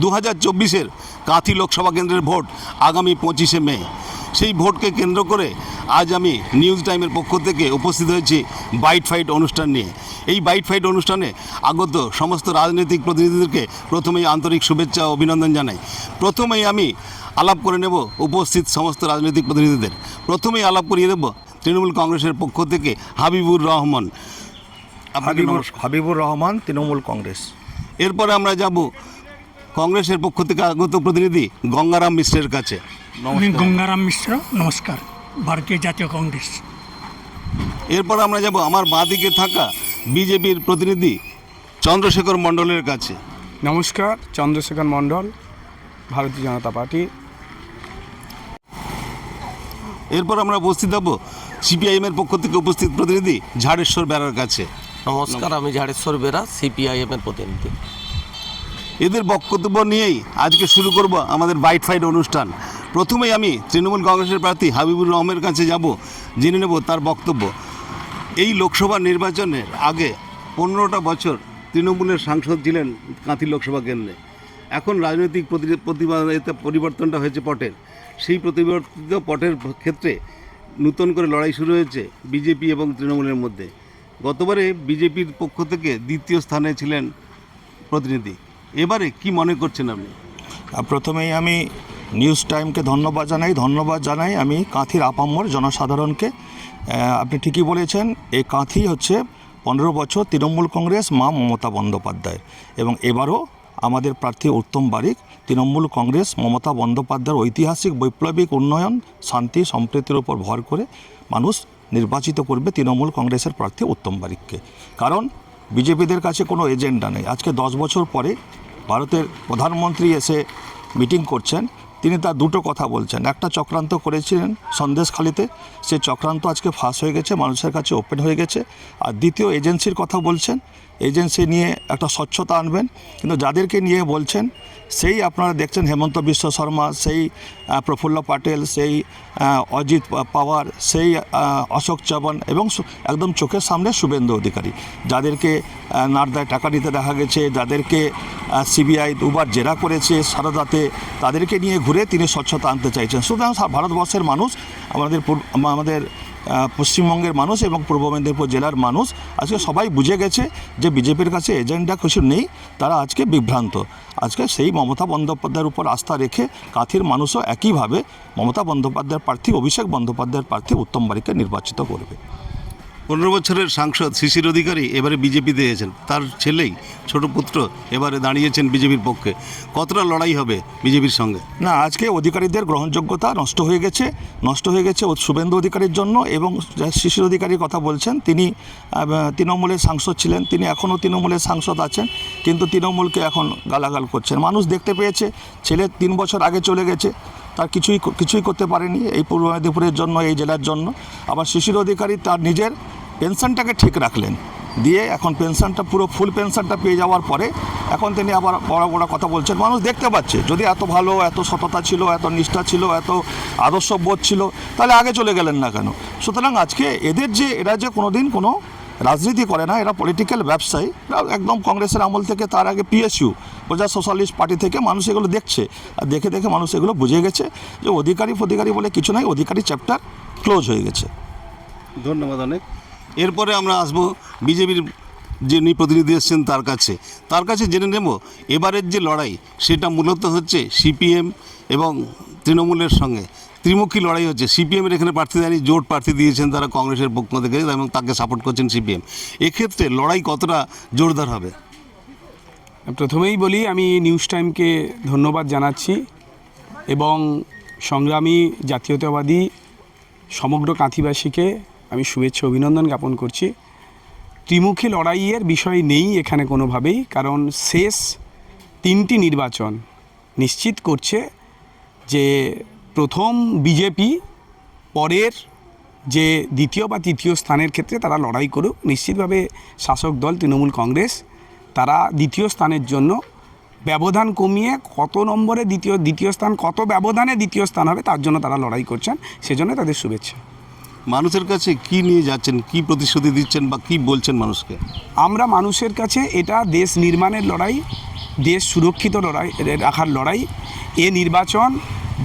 2024-এর কাঁথি লোকসভা কেন্দ্রের ভোট আগামী 25শে মে। সেই ভোটকে কেন্দ্র করে আজ আমি নিউজ টাইমের পক্ষ থেকে উপস্থিত হয়েছি বাইট ফাইট অনুষ্ঠান নিয়ে। এই বাইট ফাইট অনুষ্ঠানে আগত সমস্ত রাজনৈতিক প্রতিনিধিদেরকে প্রথমেই আন্তরিক শুভেচ্ছা ও অভিনন্দন জানাই। প্রথমেই আমি আলাপ করে নেব উপস্থিত সমস্ত রাজনৈতিক প্রতিনিধিদের। প্রথমেই আলাপ করিয়ে দেব তৃণমূল কংগ্রেসের পক্ষ থেকে হাবিবুর রহমান। হাবিবুর রহমান, তৃণমূল কংগ্রেস। এরপরে আমরা যাব কংগ্রেসের পক্ষ থেকে আগত প্রতিনিধি গঙ্গারাম মিশ্রের কাছে। আমি গঙ্গারাম মিশ্র, নমস্কার, ভারতীয় জাতীয় কংগ্রেস। এরপর আমরা যাব আমার বাঁদিকে থাকা বিজেপির প্রতিনিধি চন্দ্রশেখর মণ্ডলের কাছে। নমস্কার, চন্দ্রশেখর মণ্ডল, ভারতীয় জনতা পার্টি। এরপর আমরা উপস্থিত হব সিপিআইএমের পক্ষ থেকে উপস্থিত প্রতিনিধি ঝাড়েশ্বর বেরার কাছে। নমস্কার, আমি ঝাড়েশ্বর বেরা, সিপিআইএমের প্রতিনিধি। এদের বক্তব্য নিয়েই আজকে শুরু করব আমাদের বাইট ফাইট অনুষ্ঠান। প্রথমেই আমি তৃণমূল কংগ্রেসের প্রার্থী হাবিবুর রহমানের কাছে যাব, জেনে নেব তার বক্তব্য। এই লোকসভা নির্বাচনের আগে 15টা বছর তৃণমূলের সাংসদ ছিলেন কাঁথি লোকসভা কেন্দ্রে। এখন রাজনৈতিক পরিবর্তনটা হয়েছে পটের। সেই প্রতিবর্তিত পটের ক্ষেত্রে নতুন করে লড়াই শুরু হয়েছে বিজেপি এবং তৃণমূলের মধ্যে। গতবারে বিজেপির পক্ষ থেকে দ্বিতীয় স্থানে ছিলেন প্রতিনিধি। এবারে কি মনে করছেন আপনি? প্রথমেই আমি নিউজ টাইমকে ধন্যবাদ জানাই আমি কাঁথির আপামর জনসাধারণকে। আপনি ঠিকই বলেছেন, এই কাঁথি হচ্ছে 15 বছর তৃণমূল কংগ্রেস মা মমতা বন্দ্যোপাধ্যায়, এবং এবারও আমাদের প্রার্থী উত্তম বারিক। তৃণমূল কংগ্রেস মমতা বন্দ্যোপাধ্যায়ের ঐতিহাসিক বৈপ্লবিক উন্নয়ন, শান্তি, সম্প্রীতির উপর ভর করে মানুষ নির্বাচিত করবে তৃণমূল কংগ্রেসের প্রার্থী উত্তম বারিককে। কারণ বিজেপিদের কাছে কোনো এজেন্ডা নেই। আজকে 10 বছর পরে ভারতের প্রধানমন্ত্রী এসে মিটিং করছেন, তিনি তার দুটো কথা বলছেন। একটা চক্রান্ত করেছিলেন সন্দেশখালিতে, সেই চক্রান্ত আজকে ফাঁস হয়ে গেছে, মানুষের কাছে ওপেন হয়ে গেছে। আর দ্বিতীয় এজেন্সির কথা বলছেন, এজেন্সি নিয়ে একটা স্বচ্ছতা আনবেন। কিন্তু যাদেরকে নিয়ে বলছেন সেই আপনারা দেখছেন হেমন্ত বিশ্ব শর্মা, সেই প্রফুল্ল প্যাটেল, সেই অজিত পাওয়ার, সেই অশোক চবন, এবং একদম চোখের সামনে শুভেন্দু অধিকারী, যাদেরকে নারদায় টাকা দিতে দেখা গেছে, যাদেরকে সিবিআই দুবার জেরা করেছে সারদাতে, তাদেরকে নিয়ে ঘুরে তিনি স্বচ্ছতা আনতে চাইছেন। সুতরাং ভারতবর্ষের মানুষ, আমাদের পশ্চিমবঙ্গের মানুষ এবং পূর্ব মেদিনীপুর জেলার মানুষ আজকে সবাই বুঝে গেছে যে বিজেপির কাছে এজেন্ডা কিছু নেই, তারা আজকে বিভ্রান্ত। আজকে সেই মমতা বন্দ্যোপাধ্যায়ের উপর আস্থা রেখে কাঁথির মানুষও একইভাবে মমতা বন্দ্যোপাধ্যায়ের প্রার্থী, অভিষেক বন্দ্যোপাধ্যায়ের প্রার্থী উত্তম বারিককে নির্বাচিত করবে। 15 বছরের সাংসদ শিশির অধিকারী এবারে বিজেপিতে এসেছেন, তার ছেলেই ছোট পুত্র এবারে দাঁড়িয়েছেন বিজেপির পক্ষে। কতটা লড়াই হবে বিজেপির সঙ্গে? না, আজকে অধিকারীদের গ্রহণযোগ্যতা নষ্ট হয়ে গেছে শুভেন্দু অধিকারীর জন্য। এবং শিশির অধিকারীর কথা বলছেন, তিনি তৃণমূলের সাংসদ ছিলেন, তিনি এখনও তৃণমূলের সাংসদ আছেন, কিন্তু তৃণমূলকে এখন গালাগাল করছেন। মানুষ দেখতে পেয়েছে, ছেলে 3 বছর আগে চলে গেছে, তার কিছুই করতে পারেনি এই পূর্ব মেদিনীপুরের জন্য, এই জেলার জন্য। আবার শিশির অধিকারী তার নিজের পেনশনটাকে ঠিক রাখলেন, দিয়ে এখন পেনশনটা পুরো ফুল পেনশনটা পেয়ে যাওয়ার পরে এখন তিনি আবার বড় কথা বলছেন। মানুষ দেখতে পাচ্ছে, যদি এত ভালো, এত সততা ছিল, এত নিষ্ঠা ছিল, এত আদর্শ বোধ ছিল, তাহলে আগে চলে গেলেন না কেন? সুতরাং আজকে এরা যে কোনোদিন কোনো রাজনীতি করে না, এরা পলিটিক্যাল ব্যবসায়ী। একদম কংগ্রেসের আমল থেকে, তার আগে পিএসইউ, প্রজা সোশ্যালিস্ট পার্টি থেকে মানুষ এগুলো দেখছে, আর দেখে মানুষ এগুলো বুঝে গেছে যে অধিকারী বলে কিছু নাই, অধিকারী চ্যাপ্টার ক্লোজ হয়ে গেছে। ধন্যবাদ অনেক। এরপরে আমরা আসবো বিজেপির যিনি প্রতিনিধি এসছেন তার কাছে জেনে নেব এবারের যে লড়াই, সেটা মূলত হচ্ছে সিপিএম এবং তৃণমূলের সঙ্গে ত্রিমুখী লড়াই হচ্ছে। সিপিএমের এখানে প্রার্থী দেয়নি, জোট প্রার্থী দিয়েছেন তারা কংগ্রেসের পক্ষ থেকে, এবং তাকে সাপোর্ট করছেন সিপিএম। এক্ষেত্রে লড়াই কতটা জোরদার হবে? প্রথমেই বলি, আমি নিউজ টাইমকে ধন্যবাদ জানাচ্ছি এবং সংগ্রামী জাতীয়তাবাদী সমগ্র কাঁথিবাসীকে আমি শুভেচ্ছা অভিনন্দন জ্ঞাপন করছি। ত্রিমুখী লড়াইয়ের বিষয় নেই এখানে কোনোভাবেই, কারণ শেষ 3টি নির্বাচন নিশ্চিত করছে যে প্রথম বিজেপি, পরের যে দ্বিতীয় বা তৃতীয় স্থানের ক্ষেত্রে তারা লড়াই করুক। নিশ্চিতভাবে শাসক দল তৃণমূল কংগ্রেস তারা দ্বিতীয় স্থানের জন্য ব্যবধান কমিয়ে কত নম্বরে দ্বিতীয় স্থান, কত ব্যবধানে দ্বিতীয় স্থান হবে তার জন্য তারা লড়াই করছেন, সেজন্য তাদের শুভেচ্ছা। মানুষের কাছে কি নিয়ে যাচ্ছেন, কি প্রতিশ্রুতি দিচ্ছেন বা কি বলছেন মানুষকে? আমরা মানুষের কাছে এটা দেশ নির্মাণের লড়াই, দেশ সুরক্ষিত রাখার লড়াই। এ নির্বাচন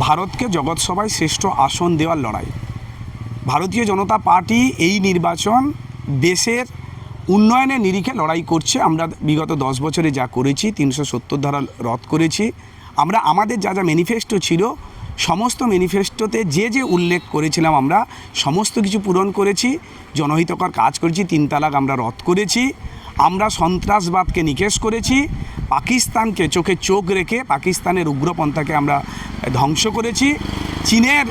ভারতকে জগৎসভায় শ্রেষ্ঠ আসন দেওয়ার লড়াই। ভারতীয় জনতা পার্টি এই নির্বাচন দেশের উন্নয়নের নিরিখে লড়াই করছে। আমরা বিগত 10 বছরে যা করেছি, 370 ধারা রদ করেছি। আমরা আমাদের যা যা ম্যানিফেস্টো ছিল, সমস্ত ম্যানিফেস্টোতে যে উল্লেখ করেছিলাম আমরা সমস্ত কিছু পূরণ করেছি। জনহিতকর কাজ করেছি, 3 তালাক আমরা রদ করেছি। আমরা সন্ত্রাসবাদকে নিকেশ করেছি। পাকিস্তানকে চোখে চোখ রেখে পাকিস্তানের উগ্রপন্থাকে আমরা ধ্বংস করেছি। চীনের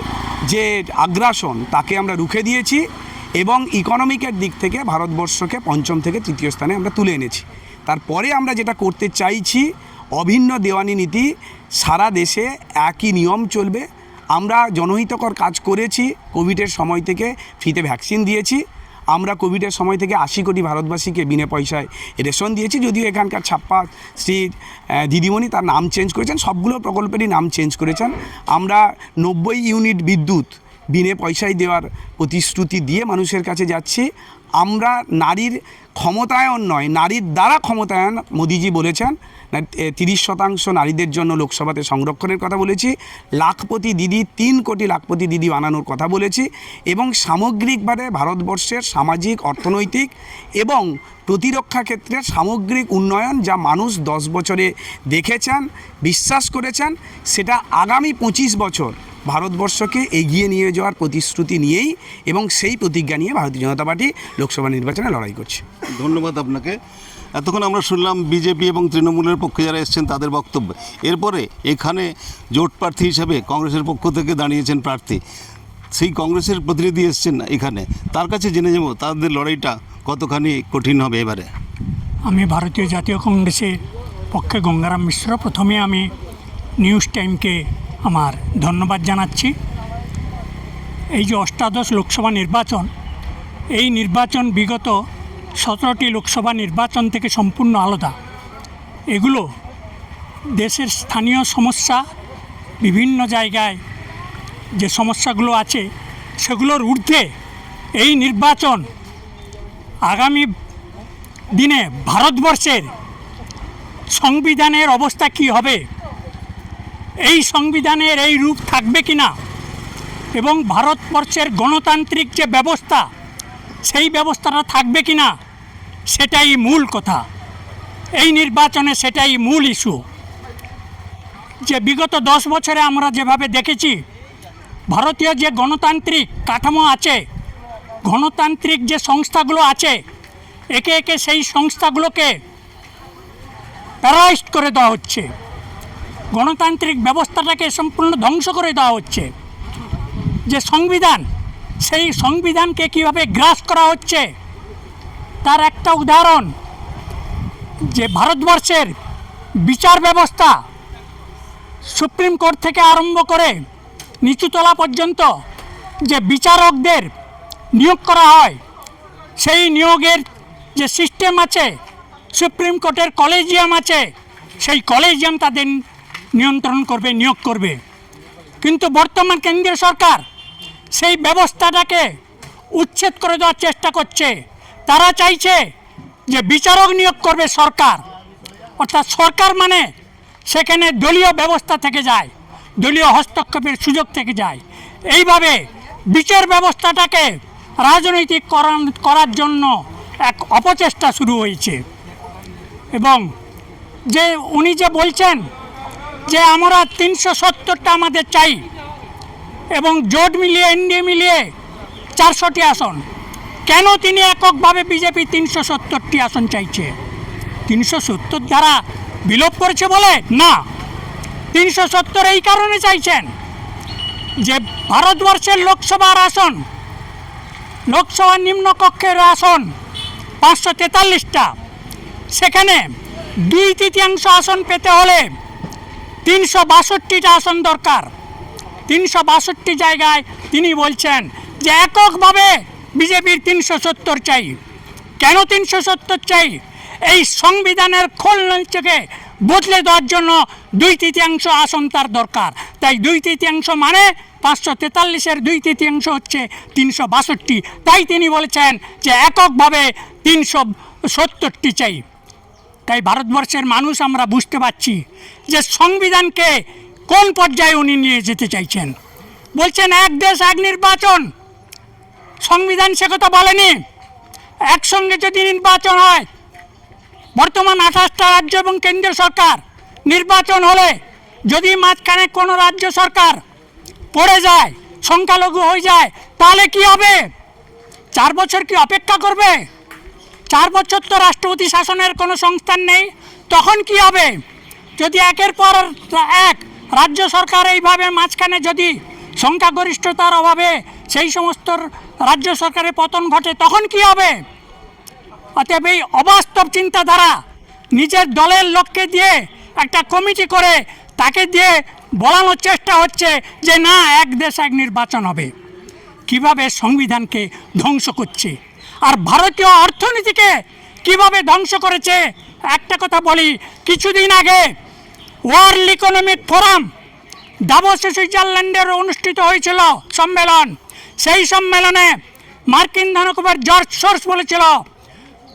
যে আগ্রাসন তাকে আমরা রুখে দিয়েছি এবং ইকোনমিকের দিক থেকে ভারতবর্ষকে 5ম থেকে 3য় স্থানে আমরা তুলে এনেছি। তারপরে আমরা যেটা করতে চাইছি, অভিন্ন দেওয়ানি নীতি, সারা দেশে একই নিয়ম চলবে। আমরা জনহিতকর কাজ করেছি। কোভিডের সময় থেকে ফ্রিতে ভ্যাকসিন দিয়েছি। আমরা কোভিডের সময় থেকে 80 কোটি ভারতবাসীকে বিনা পয়সায় রেশন দিয়েছি। যদিও এখানকার ছাপ্পা শ্রী দিদিমণি তার নাম চেঞ্জ করেছেন, সবগুলো প্রকল্পেরই নাম চেঞ্জ করেছেন। আমরা 90 ইউনিট বিদ্যুৎ বিনে পয়সায় দেওয়ার প্রতিশ্রুতি দিয়ে মানুষের কাছে যাচ্ছি। আমরা নারীর ক্ষমতায়ন নয়, নারীর দ্বারা ক্ষমতায়ন মোদিজি বলেছেন। 30% নারীদের জন্য লোকসভাতে সংরক্ষণের কথা বলেছি। লাখপতি দিদি, 3 কোটি লাখপতি দিদি বানানোর কথা বলেছি। এবং সামগ্রিকভাবে ভারতবর্ষের সামাজিক, অর্থনৈতিক এবং প্রতিরক্ষা ক্ষেত্রে সামগ্রিক উন্নয়ন যা মানুষ 10 বছরে দেখেছেন, বিশ্বাস করেছেন, সেটা আগামী 25 বছর ভারতবর্ষকে এগিয়ে নিয়ে যাওয়ার প্রতিশ্রুতি নিয়েই এবং সেই প্রতিজ্ঞা নিয়ে ভারতীয় জনতা পার্টি লোকসভা নির্বাচনে লড়াই করছে। ধন্যবাদ আপনাকে। এতক্ষণ আমরা শুনলাম বিজেপি এবং তৃণমূলের পক্ষে যারা এসেছেন তাদের বক্তব্য। এরপরে এখানে জোট প্রার্থী হিসাবে কংগ্রেসের পক্ষ থেকে দাঁড়িয়েছেন প্রার্থী, সেই কংগ্রেসের প্রতিনিধি এসেছেন এখানে, তার কাছে জেনে যাব তাদের লড়াইটা কতখানি কঠিন হবে এবারে। আমি ভারতীয় জাতীয় কংগ্রেসের পক্ষে গঙ্গারাম মিশ্র। প্রথমে আমি নিউজ টাইমকে আমার ধন্যবাদ জানাচ্ছি। এই যে অষ্টাদশ লোকসভা নির্বাচন, এই নির্বাচন বিগত 17টি লোকসভা নির্বাচন থেকে সম্পূর্ণ আলাদা। এগুলো দেশের স্থানীয় সমস্যা, বিভিন্ন জায়গায় যে সমস্যাগুলো আছে সেগুলোর ঊর্ধ্বে এই নির্বাচন আগামী দিনে ভারতবর্ষের সংবিধানের অবস্থা কী হবে, এই সংবিধানের এই রূপ থাকবে কি না, এবং ভারতবর্ষের গণতান্ত্রিক যে ব্যবস্থা সেই ব্যবস্থাটা থাকবে কি না, সেটাই মূল কথা। এই নির্বাচনে সেটাই মূল ইস্যু। যে বিগত 10 বছরে আমরা যেভাবে দেখেছি, ভারতীয় যে গণতান্ত্রিক কাঠামো আছে, গণতান্ত্রিক যে সংস্থাগুলো আছে, একে একে সেই সংস্থাগুলোকে প্যারালাইজড করে দেওয়া হচ্ছে। গণতান্ত্রিক ব্যবস্থাটাকে সম্পূর্ণ ধ্বংস করে দেওয়া হচ্ছে। যে সংবিধান, সেই সংবিধানকে কীভাবে গ্রাস করা হচ্ছে তার একটা উদাহরণ, যে ভারতবর্ষের বিচার ব্যবস্থা সুপ্রিম কোর্ট থেকে আরম্ভ করে নিচুতলা পর্যন্ত যে বিচারকদের নিয়োগ করা হয়, সেই নিয়োগের যে সিস্টেম আছে, সুপ্রিম কোর্টের কলেজিয়াম আছে, সেই কলেজিয়াম তাদের নিয়ন্ত্রণ করবে, নিয়োগ করবে। কিন্তু বর্তমান কেন্দ্রীয় সরকার সেই ব্যবস্থাটাকে উচ্ছেদ করে দেওয়ার চেষ্টা করছে। তারা চাইছে যে বিচারক নিয়োগ করবে সরকার, অর্থাৎ সরকার মানে সেখানে দলীয় ব্যবস্থা থেকে যায়, দলীয় হস্তক্ষেপের সুযোগ থেকে যায়। এইভাবে বিচার ব্যবস্থাটাকে রাজনৈতিক করার জন্য এক অপচেষ্টা শুরু হয়েছে। এবং যে উনি যে বলছেন যে আমরা 370টা আমাদের চাই এবং জোট মিলিয়ে এনডিএ মিলিয়ে 400টি আসন, কেন তিনি এককভাবে বিজেপি 370টি আসন চাইছে? 370 দ্বারা বিলোপ করেছে বলে না, 370 এই কারণে চাইছেন যে ভারতবর্ষের লোকসভার আসন, লোকসভার নিম্নকক্ষের আসন 543টা, সেখানে 2/3 আসন পেতে হলে 362টা আসন দরকার। 362 জায়গায় তিনি বলছেন যে এককভাবে বিজেপির 370 চাই। কেন 370 চাই? এই সংবিধানের খোলনলচকে বদলে দেওয়ার জন্য 2/3 আসন তার দরকার। তাই 2/3 মানে 543-এর 2/3 হচ্ছে 362। তাই তিনি বলেছেন যে এককভাবে 370টি চাই। তাই ভারতবর্ষের মানুষ আমরা বুঝতে পারছি যে সংবিধানকে কোন পর্যায়ে উনি নিয়ে যেতে চাইছেন। বলছেন এক দেশ এক নির্বাচন, সংবিধান সে কথা বলেনি। একসঙ্গে যদি নির্বাচন হয়, বর্তমান 28টা রাজ্য এবং কেন্দ্রীয় সরকার নির্বাচন হলে যদি মাঝখানে কোনো রাজ্য সরকার পড়ে যায়, সংখ্যালঘু হয়ে যায়, তাহলে কি হবে? 4 বছর কি অপেক্ষা করবে? 4 বছর তো রাষ্ট্রপতি শাসনের কোনো সংস্থান নেই, তখন কি হবে? যদি একের পর এক রাজ্য সরকার এইভাবে মাঝখানে যদি সংখ্যাগরিষ্ঠতার অভাবে সেই সমস্ত রাজ্য সরকারের পতন ঘটে, তখন কি হবে? অতএব এই অবাস্তব চিন্তাধারা নিজের দলের লোককে দিয়ে একটা কমিটি করে তাকে দিয়ে বলানোর চেষ্টা হচ্ছে যে না, এক দেশ এক নির্বাচন হবে। কিভাবে সংবিধানকে ধ্বংস করছে আর ভারতীয় অর্থনীতিকে কিভাবে ধ্বংস করেছে। একটা কথা বলি, কিছুদিন আগে ওয়ার্ল্ড ইকোনমিক ফোরাম দাভোসে সুইজারল্যান্ডের অনুষ্ঠিত হয়েছিল সম্মেলন। সেই সম্মেলনে মার্কিন ধনকুবের জর্জ সোরস বলেছিল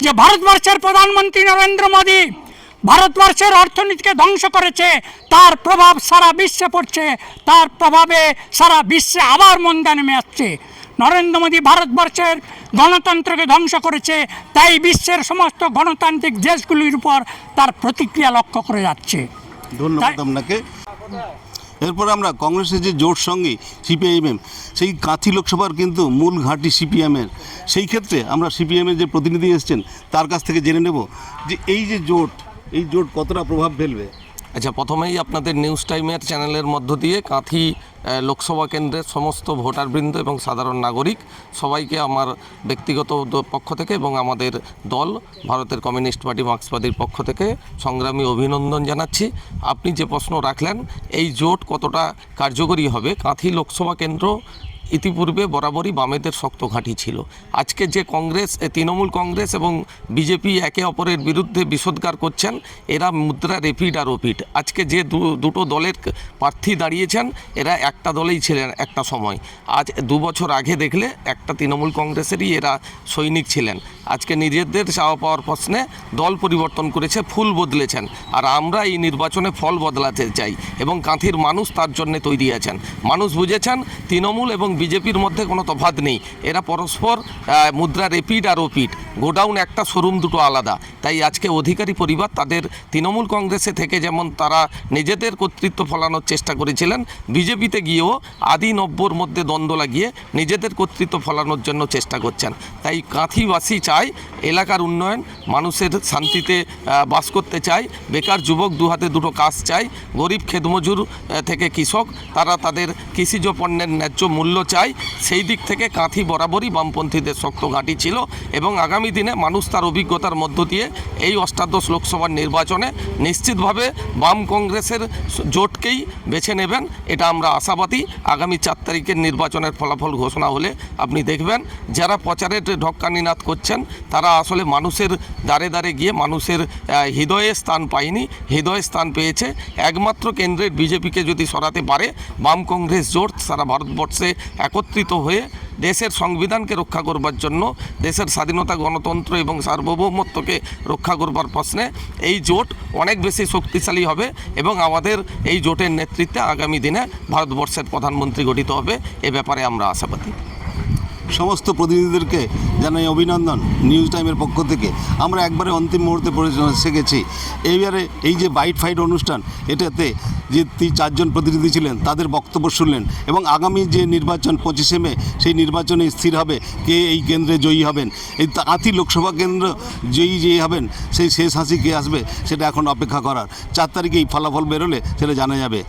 যে ভারতবর্ষের প্রধানমন্ত্রী নরেন্দ্র মোদী ভারতবর্ষের অর্থনীতিকে ধ্বংস করেছে, তার প্রভাব সারা বিশ্বে পড়ছে, তার প্রভাবে সারা বিশ্বে আবার মন্দা নেমে আসছে। নরেন্দ্র মোদী ভারতবর্ষের গণতন্ত্রকে ধ্বংস করেছে, তাই বিশ্বের সমস্ত গণতান্ত্রিক দেশগুলির উপর তার প্রতিক্রিয়া লক্ষ্য করে যাচ্ছে। ধন্যবাদ আপনাকে। এরপর আমরা কংগ্রেসের যে জোট সঙ্গে সিপিআইএম, সেই কাঁথি লোকসভার কিন্তু মূল ঘাঁটি সিপিএমের। সেই ক্ষেত্রে আমরা সিপিএমের যে প্রতিনিধি এসেছেন তার কাছ থেকে জেনে নেব যে এই যে জোট, এই জোট কতটা প্রভাব ফেলবে। আচ্ছা, প্রথমেই আপনাদের নিউজ টাইমের চ্যানেলের মধ্য দিয়ে কাঁথি লোকসভা কেন্দ্রের সমস্ত ভোটারবৃন্দ এবং সাধারণ নাগরিক সবাইকে আমার ব্যক্তিগত পক্ষ থেকে এবং আমাদের দল ভারতের কমিউনিস্ট পার্টি মার্ক্সবাদীর পক্ষ থেকে সংগ্রামী অভিনন্দন জানাচ্ছি। আপনি যে প্রশ্ন রাখলেন, এই জোট কতটা কার্যকরী হবে, কাঁথি লোকসভা কেন্দ্র ইতিপূর্বে বরাবরই বামেদের শক্ত ঘাঁটি ছিল। আজকে যে কংগ্রেস, তৃণমূল কংগ্রেস এবং বিজেপি একে অপরের বিরুদ্ধে বিষোদ্গার করছেন, এরা মুদ্রা রেপিড আর ওপিড। আজকে যে দুটো দলের প্রার্থী দাঁড়িয়েছেন, এরা একটা দলেই ছিলেন একটা সময়। আজ 2 বছর আগে দেখলে একটা তৃণমূল কংগ্রেসেরই এরা সৈনিক ছিলেন। আজকে নিজেদের চাওয়া পাওয়ার প্রশ্নে দল পরিবর্তন করেছে, ফুল বদলেছেন। আর আমরা এই নির্বাচনে ফল বদলাতে চাই এবং কাঁথির মানুষ তার জন্য তৈরি আছেন। মানুষ বুঝেছেন তৃণমূল এবং বিজেপির মধ্যে কোনো তফাৎ নেই, এরা পরস্পর মুদ্রা রেপিড আর ওপিড, গোডাউন একটা, শোরুম দুটো আলাদা। তাই আজকে অধিকারী পরিবার তাদের তৃণমূল কংগ্রেসে থেকে যেমন তারা নিজেদের কর্তৃত্ব ফলানোর চেষ্টা করেছিলেন, বিজেপিতে গিয়েও আদি নব্যর মধ্যে দ্বন্দ্ব লাগিয়ে নিজেদের কর্তৃত্ব ফলানোর জন্য চেষ্টা করছেন। তাই কাঁথিবাসী চায় এলাকার উন্নয়ন, মানুষের শান্তিতে বাস করতে চায়, বেকার যুবক 2 হাতে 2টো কাজ চায়, গরিব খেতমজুর থেকে কৃষক তারা তাদের কৃষিজ পণ্যের ন্যায্য মূল্য চায়। সেই দিক থেকে কাঁথি বরাবরই বামপন্থীদের শক্ত ঘাঁটি ছিল এবং আগামী দিনে মানুষ তার অভিজ্ঞতার মধ্য দিয়ে এই অষ্টাদশ লোকসভার নির্বাচনে নিশ্চিতভাবে বাম কংগ্রেসের জোটকেই বেছে নেবেন, এটা আমরা আশাবাদী। আগামী 4 তারিখের নির্বাচনের ফলাফল ঘোষণা হলে আপনি দেখবেন যারা প্রচারের ঢক্কানিনাদ করছেন তারা আসলে মানুষের দ্বারে দ্বারে গিয়ে মানুষের হৃদয়ে স্থান পায়নি, হৃদয়ে স্থান পেয়েছে একমাত্র কেন্দ্রের বিজেপিকে যদি সরাতে পারে বাম কংগ্রেস জোট সারা ভারতবর্ষে একত্রিত হয়ে দেশের সংবিধানকে রক্ষা করবার জন্য, দেশের স্বাধীনতা, গণতন্ত্র এবং সার্বভৌমত্বকে রক্ষা করবার প্রশ্নে এই জোট অনেক বেশি শক্তিশালী হবে এবং আমাদের এই জোটের নেতৃত্বে আগামী দিনে ভারতবর্ষের প্রধানমন্ত্রী গঠিত হবে, এ ব্যাপারে আমরা আশাবাদী। সমস্ত প্রতিনিধিদেরকে জানাই অভিনন্দন নিউজ টাইমের পক্ষ থেকে। আমরা একবারে অন্তিম মুহূর্তে এসে গেছি। এইবারে এই যে বাইট ফাইট অনুষ্ঠান, এটাতে যে 4জন প্রতিনিধি ছিলেন তাদের বক্তব্য শুনলেন এবং আগামী যে নির্বাচন 25শে মে, সেই নির্বাচনে স্থির হবে কে এই কেন্দ্রে জয়ী হবেন। এই কাঁথি লোকসভা কেন্দ্র জয়ী হবেন, সেই শেষ হাসি কে আসবে সেটা এখন অপেক্ষা করার। 4 তারিখে এই ফলাফল বেরোলে সেটা জানা যাবে।